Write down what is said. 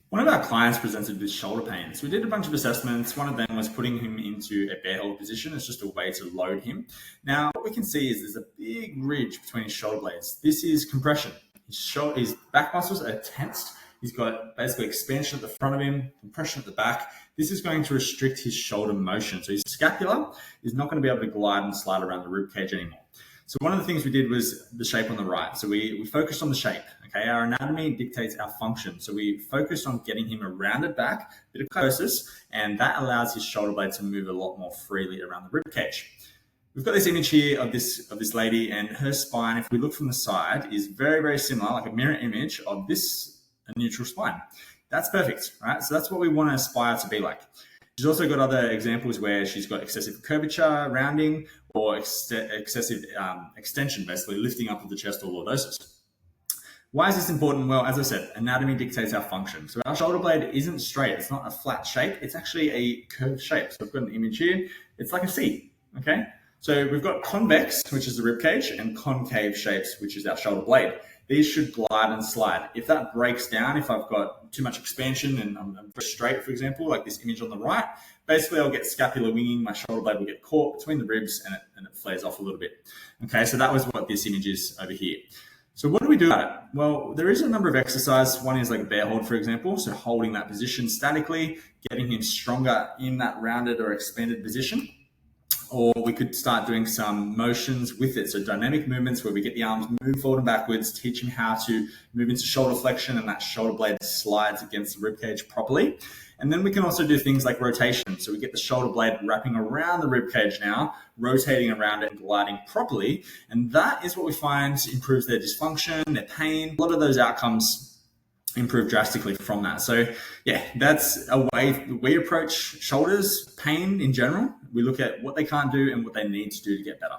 One of our clients presented with shoulder pain. So we did a bunch of assessments. One of them was putting him into a bear hold position. It's just a way to load him. Now, what we can see is there's a big ridge between his shoulder blades. This is compression. His back muscles are tensed. He's got basically expansion at the front of him, compression at the back. This is going to restrict his shoulder motion. So his scapula is not going to be able to glide and slide around the rib cage anymore. So one of the things we did was the shape on the right. So we focused on the shape. Okay, our anatomy dictates our function. So we focused on getting him a rounded back, a bit of kyphosis, and that allows his shoulder blade to move a lot more freely around the rib cage. We've got this image here of this lady, and her spine, if we look from the side, is very, very similar, like a mirror image of this neutral spine. That's perfect, right? So that's what we want to aspire to be like. She's also got other examples where she's got excessive curvature, rounding, or excessive extension, basically lifting up of the chest or lordosis. Why is this important? Well, as I said, anatomy dictates our function. So our shoulder blade isn't straight. It's not a flat shape. It's actually a curved shape. So I've got an image here. It's like a C, okay? So we've got convex, which is the rib cage, and concave shapes, which is our shoulder blade. These should glide and slide. If that breaks down, if I've got too much expansion and I'm very straight, for example, like this image on the right, basically I'll get scapular winging. My shoulder blade will get caught between the ribs and it flares off a little bit. Okay, so that was what this image is over here. So what do we do about it? Well, there is a number of exercises. One is like a bear hold, for example. So holding that position statically, getting him stronger in that rounded or expanded position. Or we could start doing some motions with it. So dynamic movements where we get the arms move forward and backwards, teach him how to move into shoulder flexion and that shoulder blade slides against the ribcage properly. And then we can also do things like rotation. So we get the shoulder blade wrapping around the ribcage now, rotating around it and gliding properly. And that is what we find improves their dysfunction, their pain. A lot of those outcomes improve drastically from that. So yeah, that's a way we approach shoulders, pain in general. We look at what they can't do and what they need to do to get better.